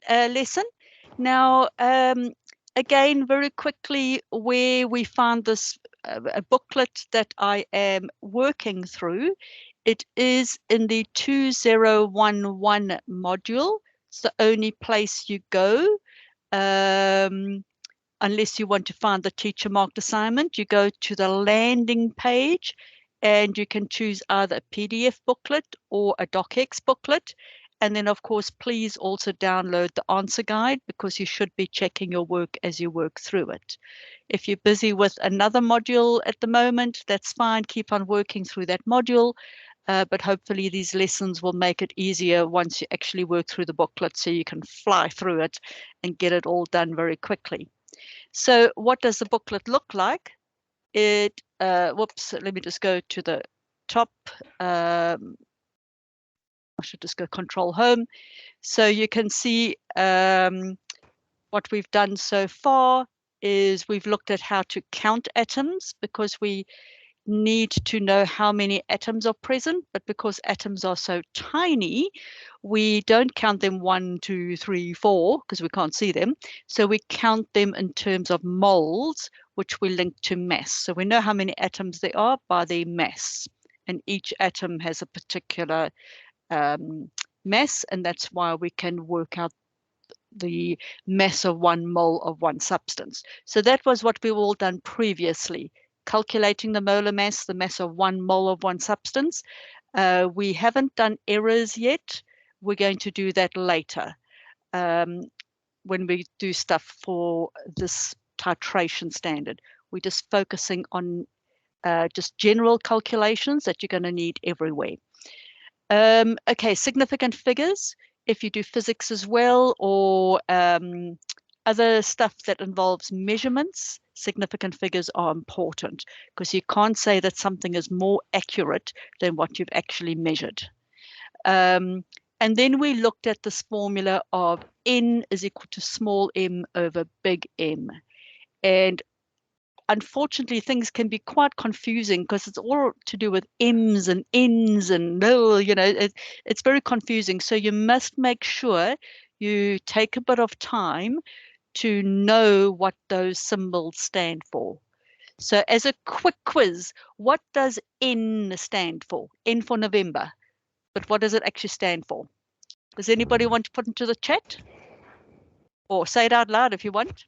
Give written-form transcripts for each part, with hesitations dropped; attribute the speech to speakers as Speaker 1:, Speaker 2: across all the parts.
Speaker 1: lesson. Now, again, very quickly, where we found this a booklet that I am working through, it is in the 2011 module. It's the only place you go. Unless you want to find the teacher marked assignment, you go to the landing page and you can choose either a PDF booklet or a DocX booklet. And then, of course, please also download the answer guide, because you should be checking your work as you work through it. If you're busy with another module at the moment, that's fine. Keep on working through that module. But hopefully these lessons will make it easier once you actually work through the booklet, so you can fly through it and get it all done very quickly. So what does the booklet look like? It, whoops, let me just go to the top. I should just go Control Home. So you can see what we've done so far is we've looked at how to count atoms, because we need to know how many atoms are present, but because atoms are so tiny, we don't count them 1, 2, 3, 4, because we can't see them. So we count them in terms of moles, which we link to mass. So we know how many atoms there are by their mass, and each atom has a particular mass, and that's why we can work out the mass of 1 mole of one substance. So that was what we've all done previously, calculating the molar mass, the mass of 1 mole of one substance. We haven't done errors yet. We're going to do that later when we do stuff for this titration standard. We're just focusing on just general calculations that you're going to need everywhere. Okay, significant figures. If you do physics as well, or other stuff that involves measurements, significant figures are important, because you can't say that something is more accurate than what you've actually measured. And then we looked at this formula of N is equal to small m over big M. And unfortunately, things can be quite confusing, because it's all to do with M's and N's and, it's very confusing. So you must make sure you take a bit of time to know what those symbols stand for. So as a quick quiz, what does N stand for? N for November. But what does it actually stand for? Does anybody want to put into the chat? Or say it out loud if you want.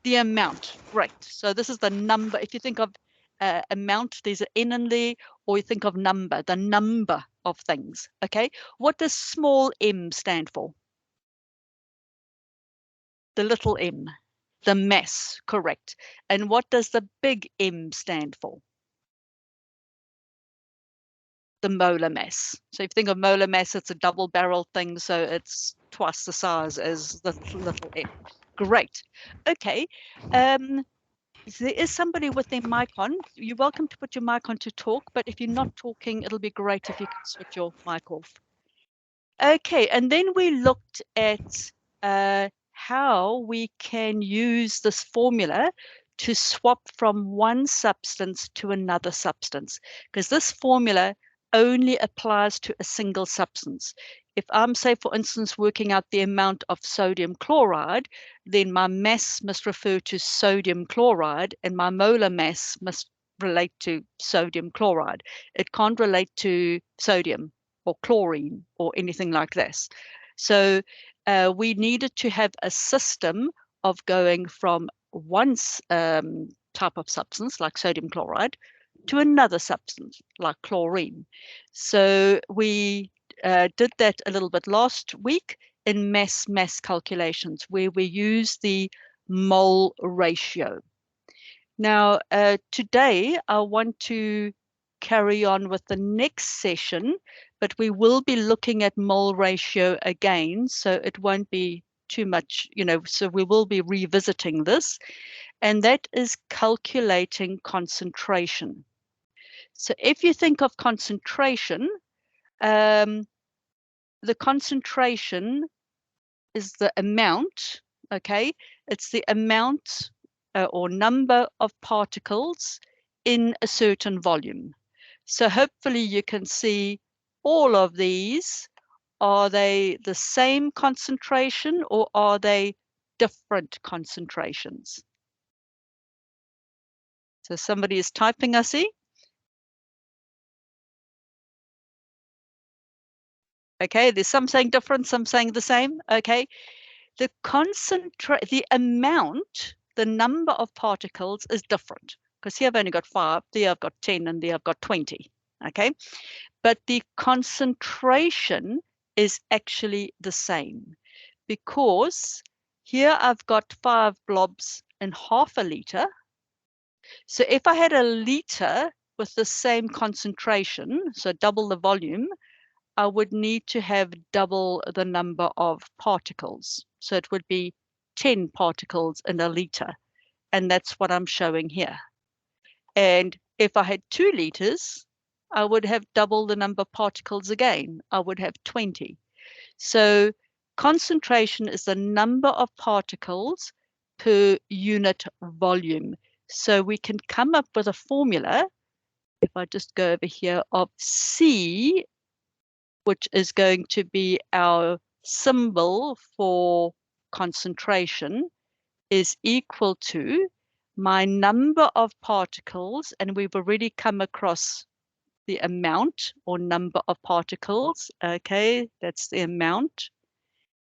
Speaker 1: The amount, right. So this is the number. If you think of amount, there's an N in there, or you think of number, the number of things, okay? What does small m stand for? The little m, the mass, correct. And what does the big M stand for? The molar mass. So if you think of molar mass, it's a double-barreled thing, so it's twice the size as the little m. Great. Okay. There is somebody with their mic on. You're welcome to put your mic on to talk, but if you're not talking, it'll be great if you can switch your mic off. Okay, and then we looked at how we can use this formula to swap from one substance to another substance, because this formula only applies to a single substance. If I'm, say, for instance, working out the amount of sodium chloride, then my mass must refer to sodium chloride, and my molar mass must relate to sodium chloride. It can't relate to sodium or chlorine or anything like this. So we needed to have a system of going from one type of substance, like sodium chloride, to another substance, like chlorine. So we did that a little bit last week in mass calculations, where we use the mole ratio. Now, today I want to carry on with the next session, but we will be looking at mole ratio again, so it won't be too much, so we will be revisiting this, and that is calculating concentration. So if you think of concentration, the concentration is the amount, okay? It's the amount or number of particles in a certain volume. So hopefully you can see all of these Are they the same concentration or are they different concentrations? So somebody is typing, I see. Okay, there's some saying different, some saying the same. Okay, the amount, the number of particles is different because here I've only got 5, there I've got 10, and there I've got 20. Okay, but the concentration is actually the same because here I've got 5 blobs in half a liter. So if I had a liter with the same concentration, so double the volume, I would need to have double the number of particles. So it would be 10 particles in a liter. And that's what I'm showing here. And if I had 2 liters, I would have double the number of particles again. I would have 20. So concentration is the number of particles per unit volume. So we can come up with a formula, if I just go over here, of C, which is going to be our symbol for concentration, is equal to my number of particles, and we've already come across the amount or number of particles. Okay, that's the amount.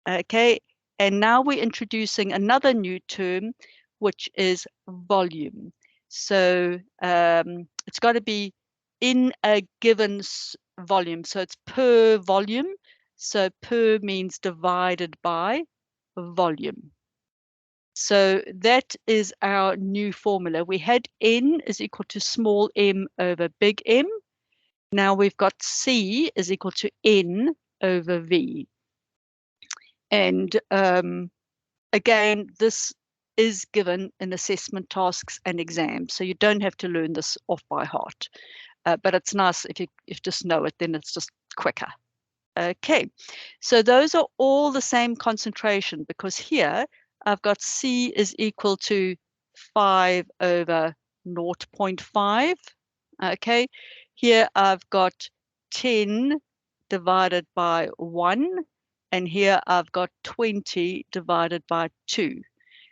Speaker 1: Okay, and now we're introducing another new term, which is volume. So it's got to be in a given volume. So it's per volume. So per means divided by volume. So that is our new formula. We had N is equal to small m over big M. Now we've got C is equal to N over V. And again, this is given in assessment tasks and exams. So you don't have to learn this off by heart. But it's nice if you just know it, then it's just quicker. Okay, so those are all the same concentration because here I've got C is equal to 5 over 0.5. Okay, here I've got 10 divided by 1, and here I've got 20 divided by 2.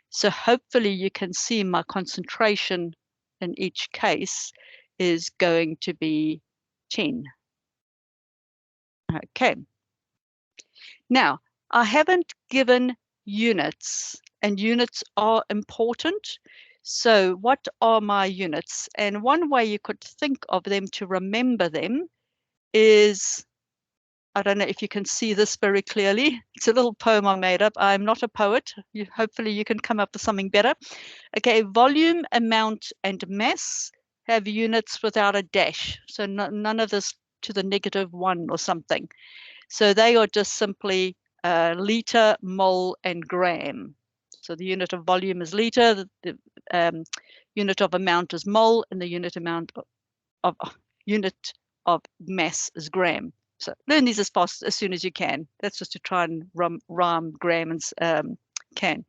Speaker 1: So hopefully you can see my concentration in each case is going to be 10. Okay. Now, I haven't given units, and units are important. So what are my units? And one way you could think of them to remember them is, I don't know if you can see this very clearly. It's a little poem I made up. I'm not a poet. Hopefully you can come up with something better. Okay, volume, amount, and mass have units without a dash. So none of this to the -1 or something. So they are just simply liter, mole, and gram. So the unit of volume is liter, the unit of amount is mole, and the unit of mass is gram. So learn these as soon as you can. That's just to try and rhyme gram and can.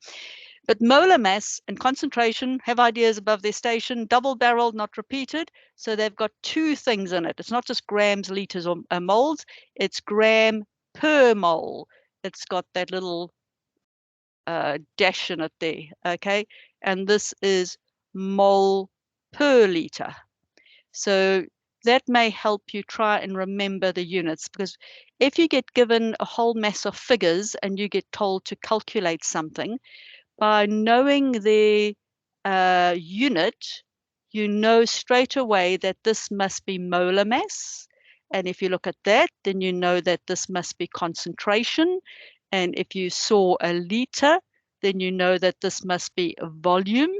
Speaker 1: But molar mass and concentration have ideas above their station, double-barreled, not repeated. So they've got 2 things in it. It's not just grams, liters, or moles. It's gram per mole. It's got that little dash in it there, okay? And this is mole per liter. So that may help you try and remember the units, because if you get given a whole mass of figures and you get told to calculate something, by knowing the unit, you know straight away that this must be molar mass. And if you look at that, then you know that this must be concentration. And if you saw a liter, then you know that this must be a volume.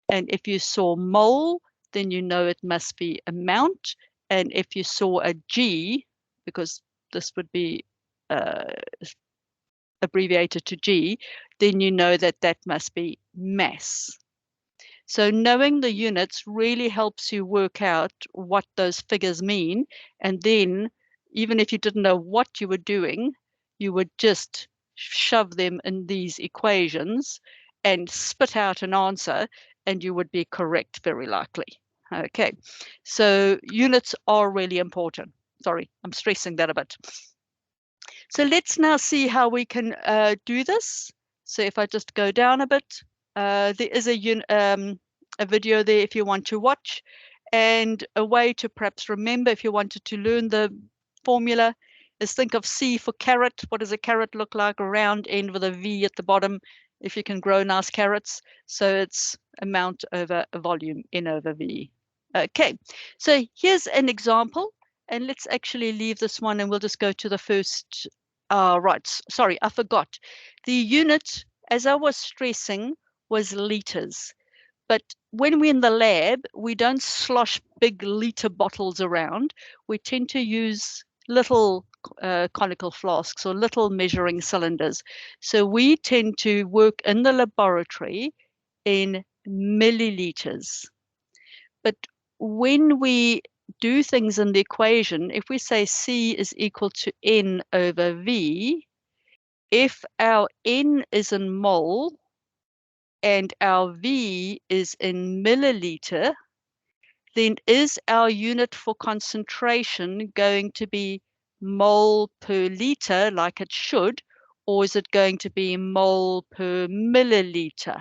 Speaker 1: And if you saw mole, then you know it must be amount. And if you saw a G, because this would be abbreviated to G, then you know that that must be mass. So knowing the units really helps you work out what those figures mean. And then even if you didn't know what you were doing, you would just shove them in these equations and spit out an answer, and you would be correct very likely. Okay, so units are really important. Sorry, I'm stressing that a bit. So let's now see how we can do this. So if I just go down a bit, there is a video there if you want to watch, and a way to perhaps remember if you wanted to learn the formula is think of C for carrot. What does a carrot look like? A round end with a V at the bottom. If you can grow nice carrots, so it's amount over a volume, N over V. Okay, so here's an example, and let's actually leave this one and we'll just go to the first. Right, sorry, I forgot. The unit, as I was stressing, was liters. But when we're in the lab, we don't slosh big liter bottles around. We tend to use little conical flasks or little measuring cylinders. So we tend to work in the laboratory in milliliters. But when we do things in the equation, if we say C is equal to N over V, if our N is in mole and our V is in milliliter, then is our unit for concentration going to be mole per liter like it should, or is it going to be mole per milliliter?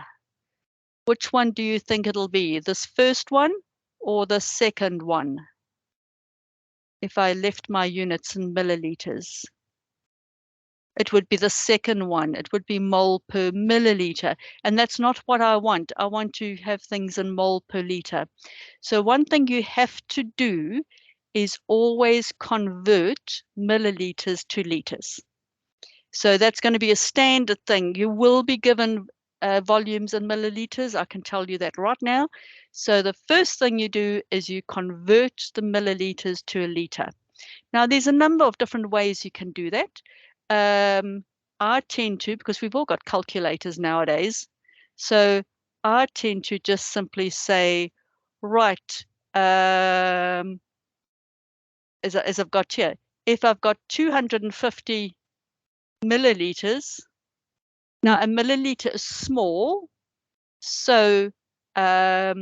Speaker 1: Which one do you think it'll be, this first one or the second one? If I left my units in milliliters, it would be the second one. It would be mole per milliliter. And that's not what I want. I want to have things in mole per liter. So one thing you have to do is always convert milliliters to liters. So that's going to be a standard thing. You will be given volumes in milliliters. I can tell you that right now. So the first thing you do is you convert the milliliters to a liter. Now, there's a number of different ways you can do that. I tend to, because we've all got calculators nowadays, so I tend to just simply say, right, as I've got here, if I've got 250 milliliters, now a milliliter is small, so I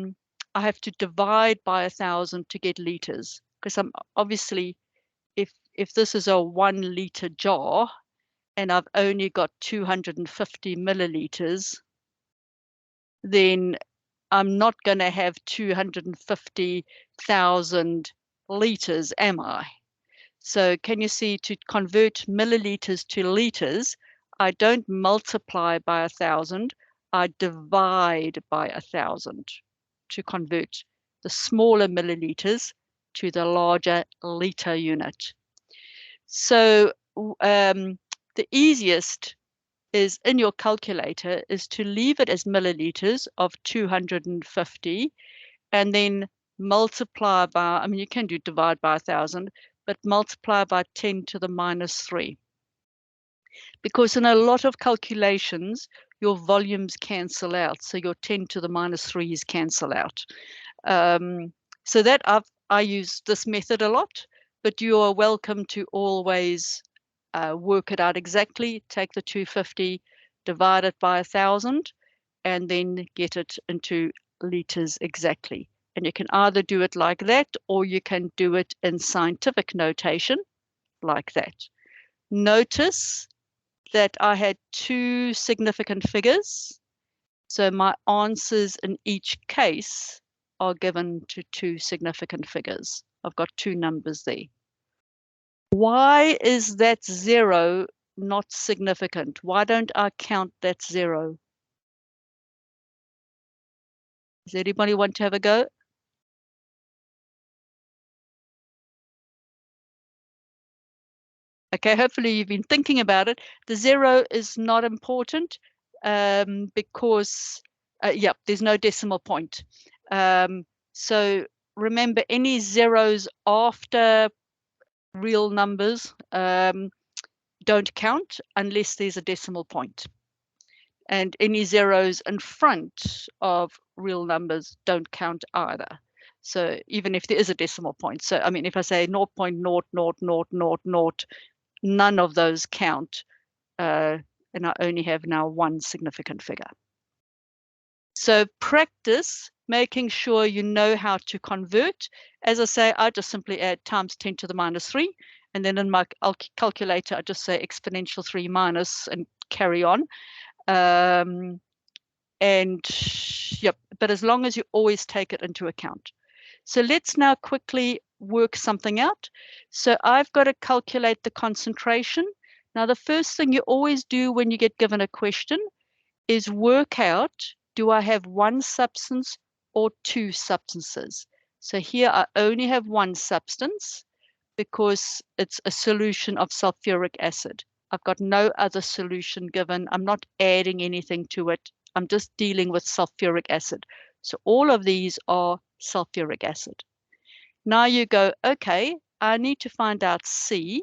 Speaker 1: have to divide by 1,000 to get liters, because I'm obviously, if this is a 1 liter jar and I've only got 250 milliliters, then I'm not going to have 250,000 liters, am I? So can you see, to convert milliliters to liters, I don't multiply by 1,000, I divide by 1,000 to convert the smaller milliliters to the larger liter unit. So the easiest is in your calculator is to leave it as milliliters of 250 and then multiply by, I mean, you can do divide by 1,000, but multiply by 10 to the minus 3. Because in a lot of calculations, your volumes cancel out. So your 10 to the minus 3s cancel out. So that I use this method a lot, but you are welcome to always work it out exactly. Take the 250, divide it by 1,000, and then get it into liters exactly. And you can either do it like that, or you can do it in scientific notation like that. Notice that I had two significant figures. So my answers in each case are given to two significant figures. I've got two numbers there. Why is that 0 not significant? Why don't I count that 0? Does anybody want to have a go? Okay, hopefully you've been thinking about it. The 0 is not important because, there's no decimal point. So remember, any zeros after real numbers don't count unless there's a decimal point. And any zeros in front of real numbers don't count either. So even if there is a decimal point. So, I mean, if I say 0.00000, none of those count, and I only have now one significant figure. So practice making sure you know how to convert. As I say, I just simply add times 10 to the minus 3, And then in my calculator, I just say exponential 3 minus and carry on. And yep, but as long as you always take it into account. So let's now quickly work something out. So I've got to calculate the concentration. Now, the first thing you always do when you get given a question is work out, do I have one substance or two substances? So here I only have one substance because it's a solution of sulfuric acid. I've got no other solution given. I'm not adding anything to it. I'm just dealing with sulfuric acid. So all of these are sulfuric acid. Now you go, okay, I need to find out C.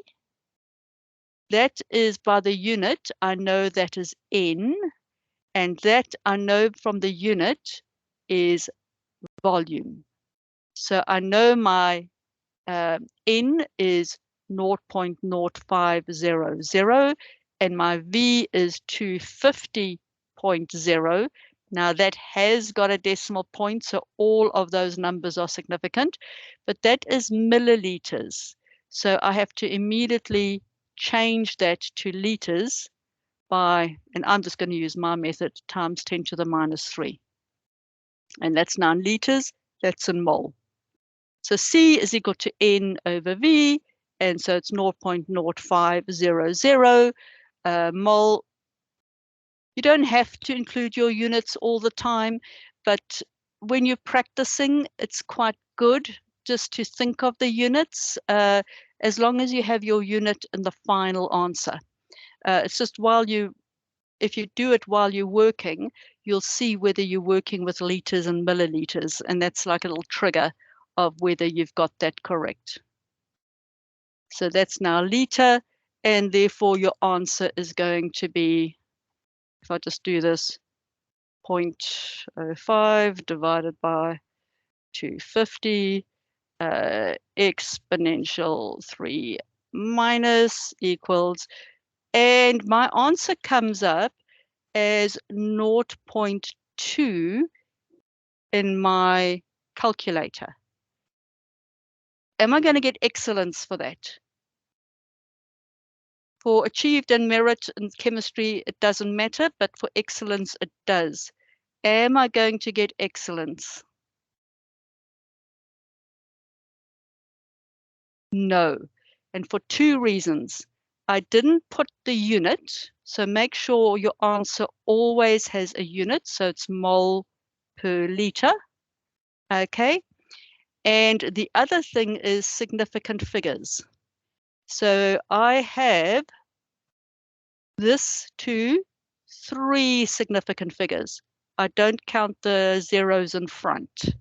Speaker 1: That is by the unit. I know that is N. And that I know from the unit is volume. So I know my N is 0.0500 and my V is 250.0. Now that has got a decimal point, so all of those numbers are significant, but that is milliliters. So I have to immediately change that to liters by, and I'm just going to use my method, times 10 to the minus 3. And that's now in liters, that's in mole. So C is equal to N over V, and so it's 0.0500 mole. You don't have to include your units all the time, but when you're practicing, it's quite good just to think of the units, as long as you have your unit in the final answer. It's just if you do it while you're working, you'll see whether you're working with liters and milliliters, and that's like a little trigger of whether you've got that correct. So that's now liter, and therefore your answer is going to be, if I just do this, 0.05 divided by 250 exponential 3 minus equals, and my answer comes up as 0.2 in my calculator. Am I going to get excellence for that? For achieved and merit in chemistry, it doesn't matter, but for excellence, it does. Am I going to get excellence? No. And for two reasons. I didn't put the unit, so make sure your answer always has a unit, so it's mole per liter. Okay. And the other thing is significant figures. So I have this 2, 3 significant figures. I don't count the zeros in front.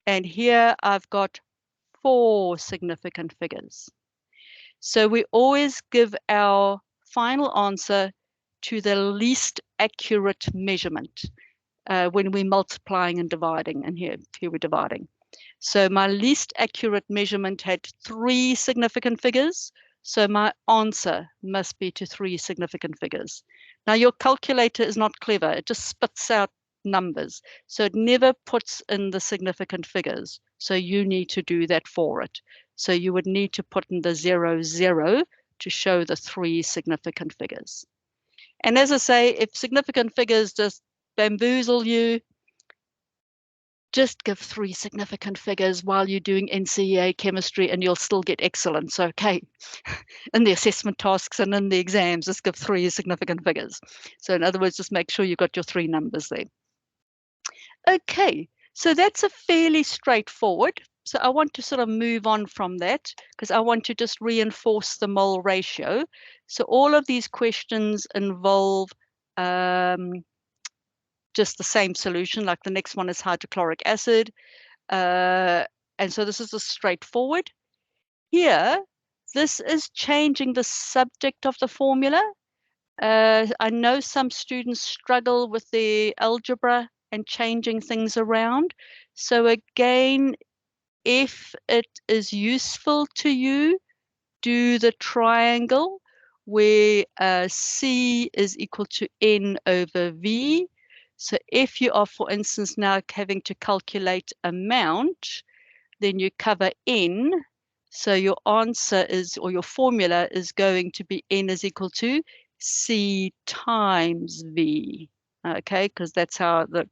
Speaker 1: And here I've got 4 significant figures. So we always give our final answer to the least accurate measurement when we're multiplying and dividing. And here we're dividing. So my least accurate measurement had 3 significant figures. So my answer must be to 3 significant figures. Now your calculator is not clever. It just spits out numbers. So it never puts in the significant figures. So you need to do that for it. So you would need to put in the 0, 0 to show the 3 significant figures. And as I say, if significant figures just bamboozle you, just give 3 significant figures while you're doing NCEA chemistry and you'll still get excellence. Okay, in the assessment tasks and in the exams, just give 3 significant figures. So in other words, just make sure you've got your 3 numbers there. Okay, so that's a fairly straightforward. So I want to sort of move on from that because I want to just reinforce the mole ratio. So all of these questions involve just the same solution, like the next one is hydrochloric acid. And so this is a straightforward. Here, this is changing the subject of the formula. I know some students struggle with their algebra and changing things around. So again, if it is useful to you, do the triangle where C is equal to N over V. So if you are, for instance, now having to calculate amount, then you cover N So your answer is, or your formula is going to be N is equal to C times V. Okay, because that's how the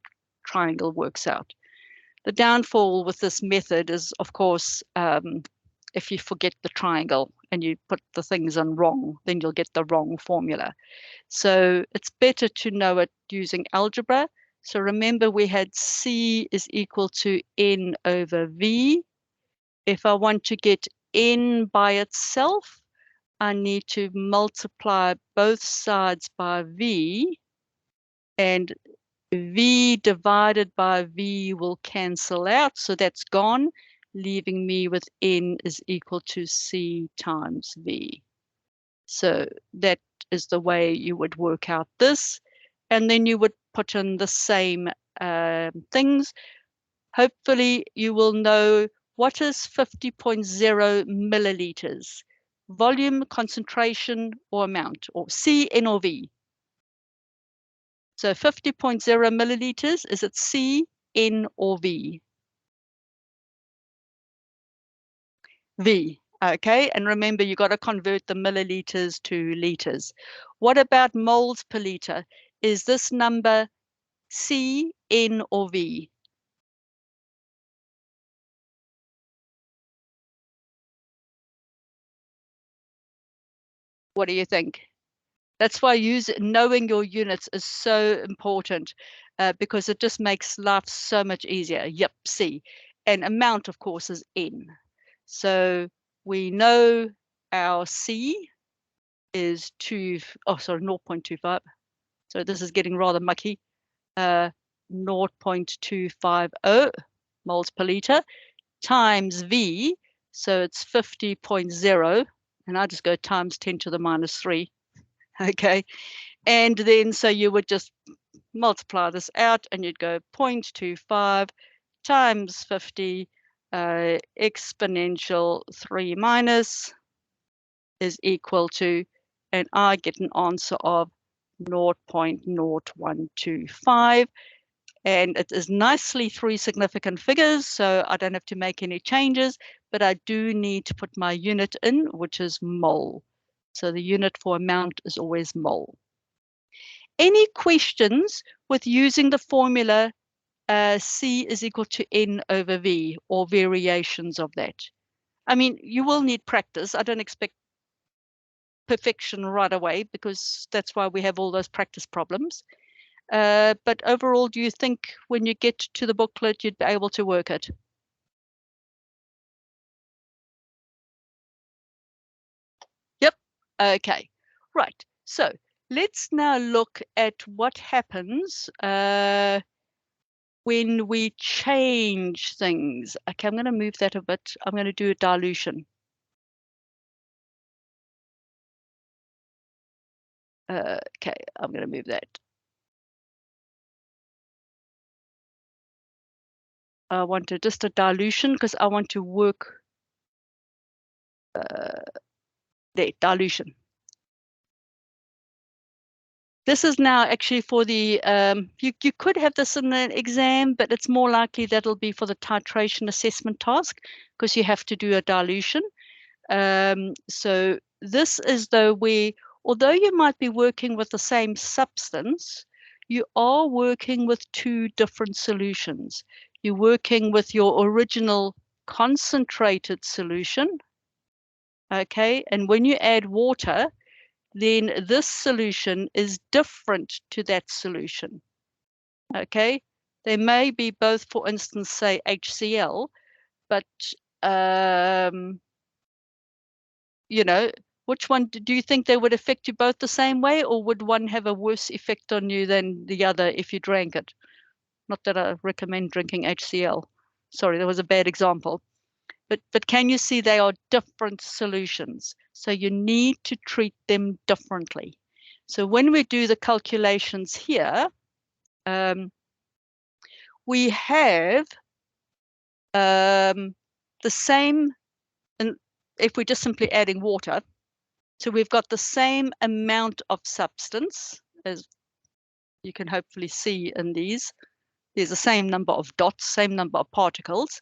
Speaker 1: triangle works out. The downfall with this method is, of course, if you forget the triangle and you put the things in wrong, then you'll get the wrong formula. So it's better to know it using algebra. So remember we had C is equal to N over V. If I want to get N by itself, I need to multiply both sides by V, and V divided by V will cancel out. So that's gone, leaving me with N is equal to C times V. So that is the way you would work out this. And then you would put in the same things. Hopefully you will know what is 50.0 milliliters. Volume, concentration, or amount, or C, N, or V. So 50.0 milliliters, is it C, N, or V? V. Okay, and remember you got to convert the milliliters to liters. What about moles per liter? Is this number C, N, or V? What do you think? That's why knowing your units is so important, because it just makes life so much easier. Yep, C. And amount, of course, is N. So we know our C is 0.25. So this is getting rather mucky. 0.250 moles per liter times V. So it's 50.0. And I just go times 10 to the minus 3. Okay. And then so you would just multiply this out and you'd go 0.25 times 50 exponential 3 minus is equal to, and I get an answer of 0.0125. And it is nicely 3 significant figures, so I don't have to make any changes, but I do need to put my unit in, which is mole. So the unit for amount is always mole. Any questions with using the formula C is equal to N over V or variations of that? I mean, you will need practice. I don't expect perfection right away because that's why we have all those practice problems. But overall, do you think when you get to the booklet, you'd be able to work it? Yep. Okay. Right. So let's now look at what happens when we change things. Okay, I'm going to move that a bit. I'm going to do a dilution. Okay, I'm going to move that. I want just a dilution because I want to work there, dilution. This is now actually for the, you could have this in an exam, but it's more likely that'll be for the titration assessment task because you have to do a dilution. So this is though where, although you might be working with the same substance, you are working with 2 different solutions. You're working with your original concentrated solution, okay? And when you add water, then this solution is different to that solution, okay? They may be both, for instance, say HCl, but you know, which one do you think they would affect you both the same way, or would one have a worse effect on you than the other if you drank it? Not that I recommend drinking HCl. Sorry, that was a bad example. But can you see they are different solutions? So you need to treat them differently. So when we do the calculations here, we have the same, and if we're just simply adding water, so we've got the same amount of substance, as you can hopefully see in these. There's the same number of dots, same number of particles,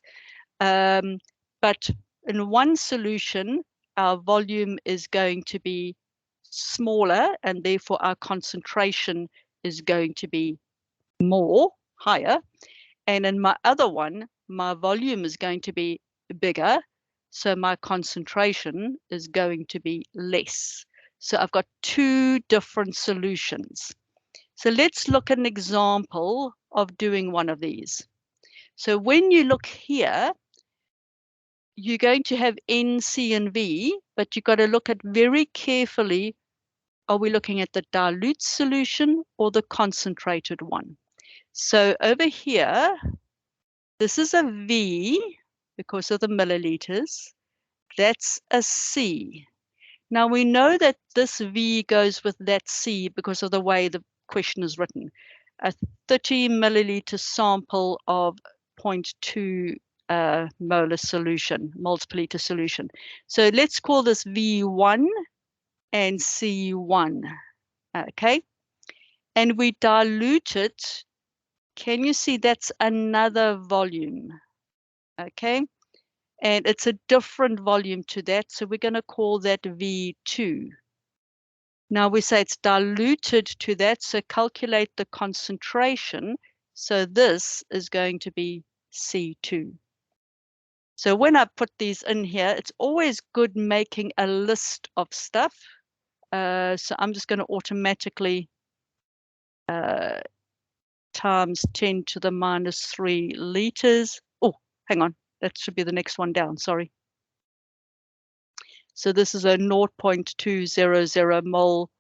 Speaker 1: but in one solution, our volume is going to be smaller, and therefore our concentration is going to be higher. And in my other one, my volume is going to be bigger, so my concentration is going to be less. So I've got two different solutions. So let's look at an example of doing one of these. So when you look here, you're going to have N, C, and V, but you've got to look at very carefully, are we looking at the dilute solution or the concentrated one? So over here, this is a V because of the milliliters. That's a C. Now we know that this V goes with that C because of the way the question is written. A 30 milliliter sample of 0.2 molar solution, moles per liter solution. So let's call this V1 and C1, okay? And we dilute it. Can you see that's another volume, okay? And it's a different volume to that, so we're going to call that V2. Now we say it's diluted to that, so calculate the concentration. So this is going to be C2. So when I put these in here, it's always good making a list of stuff. So I'm just going to automatically times 10 to the minus 3 liters. Oh, hang on. That should be the next one down. Sorry. So this is a 0.200 mole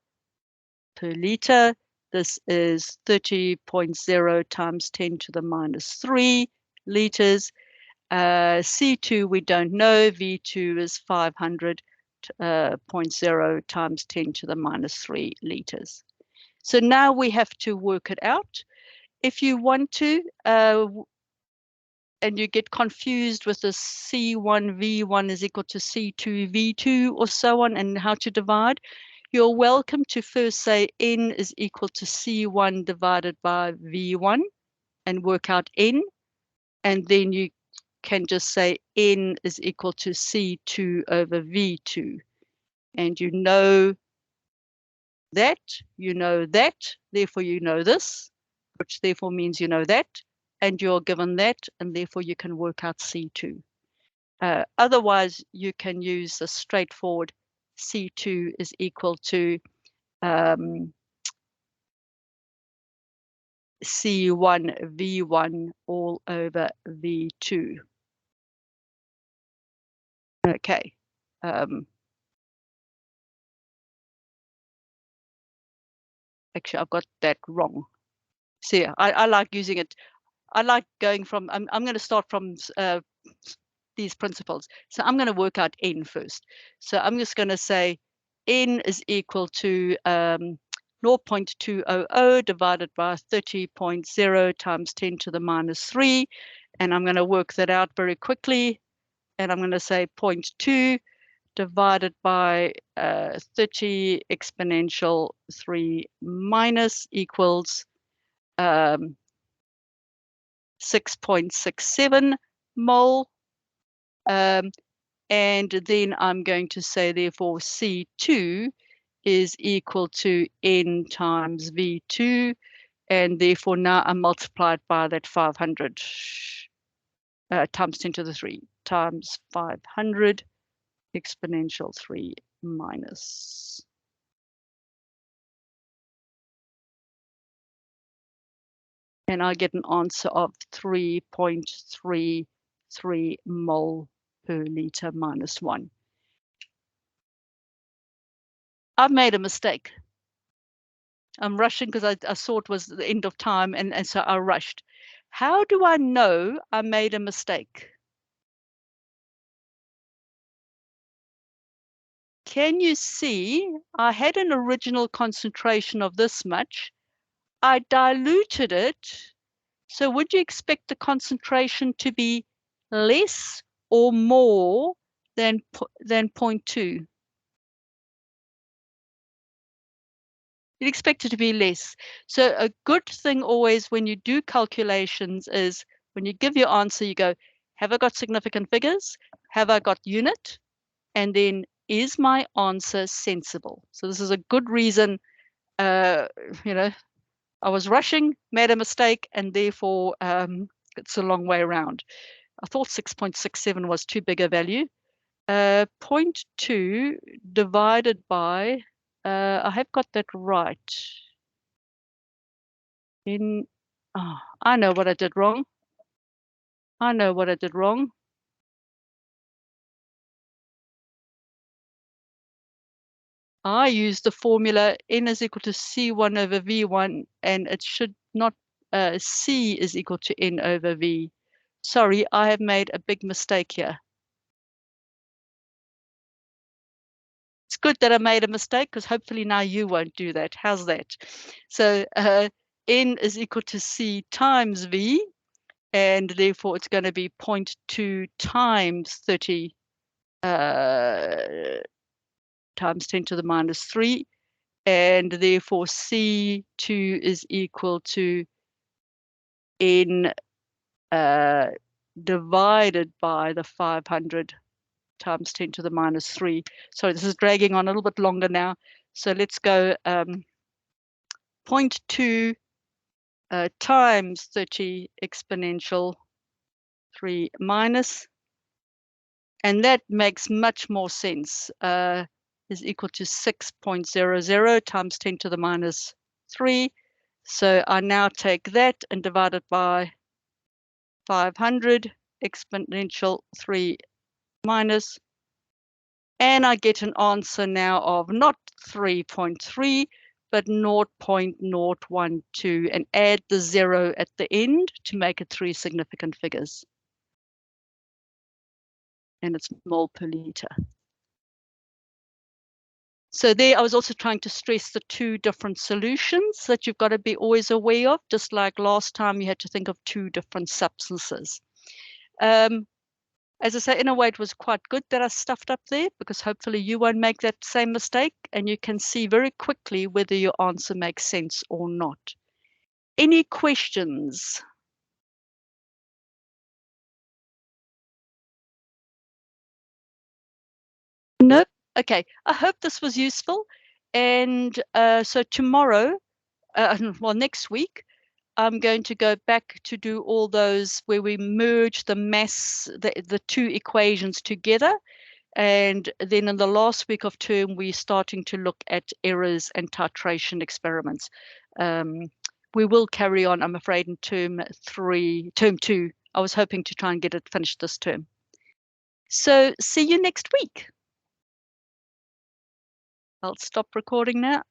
Speaker 1: per liter. This is 30.0 times 10 to the minus 3 liters. C2 we don't know. V2 is 500.0 times 10 to the minus 3 liters. So now we have to work it out. If you want to, and you get confused with the C1 V1 is equal to C2 V2 or so on, and how to divide, you're welcome to first say N is equal to C1 divided by V1 and work out N. And then you can just say N is equal to C2 over V2. And you know that, therefore you know this, which therefore means you know that, and you're given that, and therefore you can work out C2. Otherwise, you can use the straightforward C2 is equal to C1 V1 all over V2. Okay. Actually, I've got that wrong. See, I like using it. I like going from, I'm going to start from these principles. So I'm going to work out N first. So I'm just going to say N is equal to 0.200 divided by 30.0 times 10 to the minus 3. And I'm going to work that out very quickly. And I'm going to say 0.2 divided by 30 exponential 3 minus equals 6.67 mole. And then I'm going to say, therefore, C2 is equal to N times V2. And therefore, now I multiply it by that 500 times 10 to the 3 times 500 exponential 3 minus. And I get an answer of 3.33 mole per liter minus 1. I've made a mistake. I'm rushing because I saw it was the end of time, and so I rushed. How do I know I made a mistake? Can you see I had an original concentration of this much? I diluted it. So would you expect the concentration to be less or more than 0.2? You'd expect it to be less. So a good thing always when you do calculations is when you give your answer, you go, have I got significant figures? Have I got unit? And then, is my answer sensible? So this is a good reason, you know, I was rushing, made a mistake, and therefore it's a long way around. I thought 6.67 was too big a value. 0.2 divided by, I have got that right. I know what I did wrong. I know what I did wrong. I used the formula N is equal to C1 over V1, and it should not, C is equal to N over V. Sorry, I have made a big mistake here. It's good that I made a mistake because hopefully now you won't do that. How's that? So N is equal to C times V, and therefore it's going to be 0.2 times 30 times 10 to the minus 3, and therefore C2 is equal to N divided by the 500 times 10 to the minus 3. So this is dragging on a little bit longer now. So let's go 0.2 times 30 exponential 3 minus, and that makes much more sense, is equal to 6.00 times 10 to the minus 3. So I now take that and divide it by 500 exponential 3 minus, and I get an answer now of not 3.3, but 0.012, and add the 0 at the end to make it 3 significant figures. And it's mole per liter. So there I was also trying to stress the 2 different solutions that you've got to be always aware of, just like last time you had to think of 2 different substances. As I say, in a way, it was quite good that I stuffed up there, because hopefully you won't make that same mistake, and you can see very quickly whether your answer makes sense or not. Any questions? Nope. Okay. I hope this was useful. And so tomorrow, well, next week, I'm going to go back to do all those where we merge the mass, the 2 equations together. And then in the last week of term, we're starting to look at errors and titration experiments. We will carry on, I'm afraid, in term 2. I was hoping to try and get it finished this term. So see you next week. I'll stop recording now.